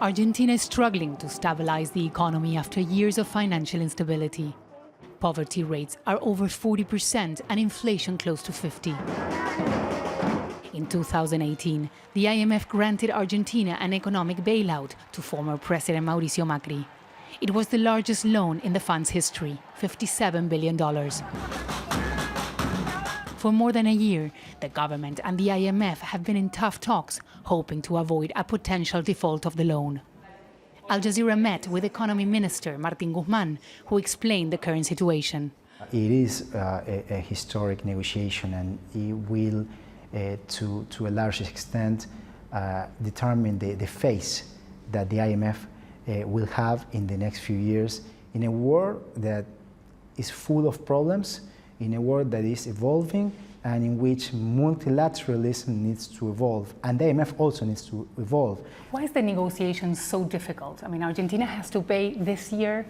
Argentina is struggling to stabilize the economy after years of financial instability. Poverty rates are over 40% and inflation close to 50%. In 2018, the IMF granted Argentina an economic bailout to former President Mauricio Macri. It was the largest loan in the fund's history, $57 billion. For more than a year, the government and the IMF have been in tough talks, hoping to avoid a potential default of the loan. Al Jazeera met with Economy Minister Martin Guzman, who explained the current situation. It is a historic negotiation, and it will, to a large extent, determine the face that the IMF will have in the next few years in a world that is full of problems, in a world that is evolving and in which multilateralism needs to evolve, and the IMF also needs to evolve. Why is the negotiation so difficult? I mean, Argentina has to pay this year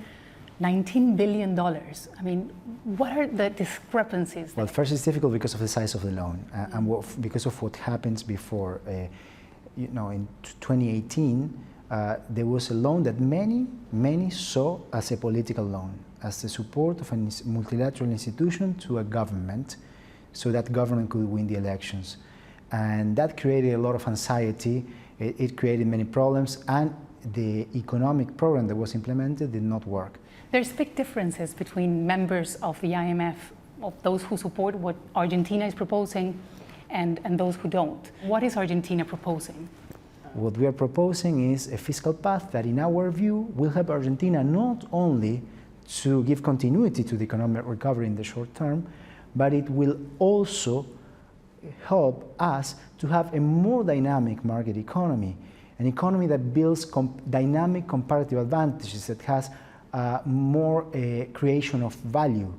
$19 billion. I mean, what are the discrepancies? Well, first it's difficult because of the size of the loan and because of what happens before. In 2018, there was a loan that many saw as a political loan, as the support of a multilateral institution to a government, so that government could win the elections. And that created a lot of anxiety, it created many problems, and the economic program that was implemented did not work. There's big differences between members of the IMF, of those who support what Argentina is proposing and those who don't. What is Argentina proposing? What we are proposing is a fiscal path that, in our view, will help Argentina not only to give continuity to the economic recovery in the short term, but it will also help us to have a more dynamic market economy, an economy that builds dynamic comparative advantages, that has more creation of value,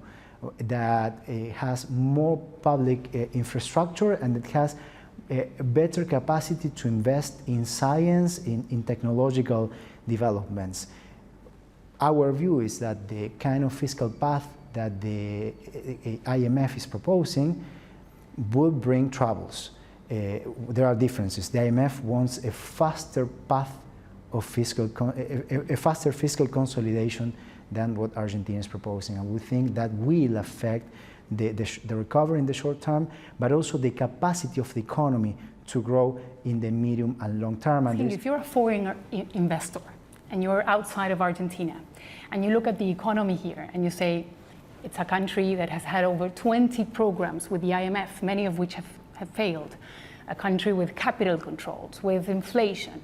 that has more public infrastructure, and that has a better capacity to invest in science, in technological developments. Our view is that the kind of fiscal path that the IMF is proposing will bring troubles. There are differences. The IMF wants a faster path of a faster fiscal consolidation than what Argentina is proposing, and we think that will affect the recovery in the short term, but also the capacity of the economy to grow in the medium and long term. And if you're a foreign investor and you're outside of Argentina, and you look at the economy here and you say, it's a country that has had over 20 programs with the IMF, many of which have failed, a country with capital controls, with inflation.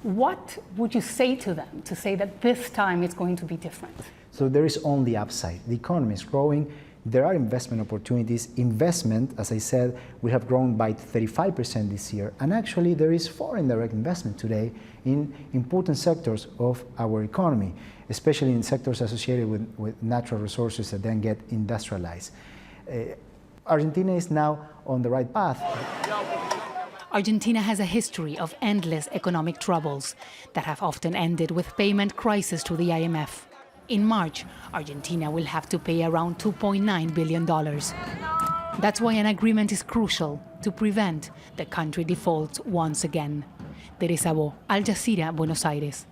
What would you say to them to say that this time it's going to be different? So there is only upside. The economy is growing. There are investment opportunities. Investment, as I said, we have grown by 35% this year. And actually, there is foreign direct investment today in important sectors of our economy, especially in sectors associated with natural resources that then get industrialized. Argentina is now on the right path. Argentina has a history of endless economic troubles that have often ended with payment crisis to the IMF. In March, Argentina will have to pay around $2.9 billion. That's why an agreement is crucial to prevent the country defaults once again. Teresa Bo, Al Jazeera, Buenos Aires.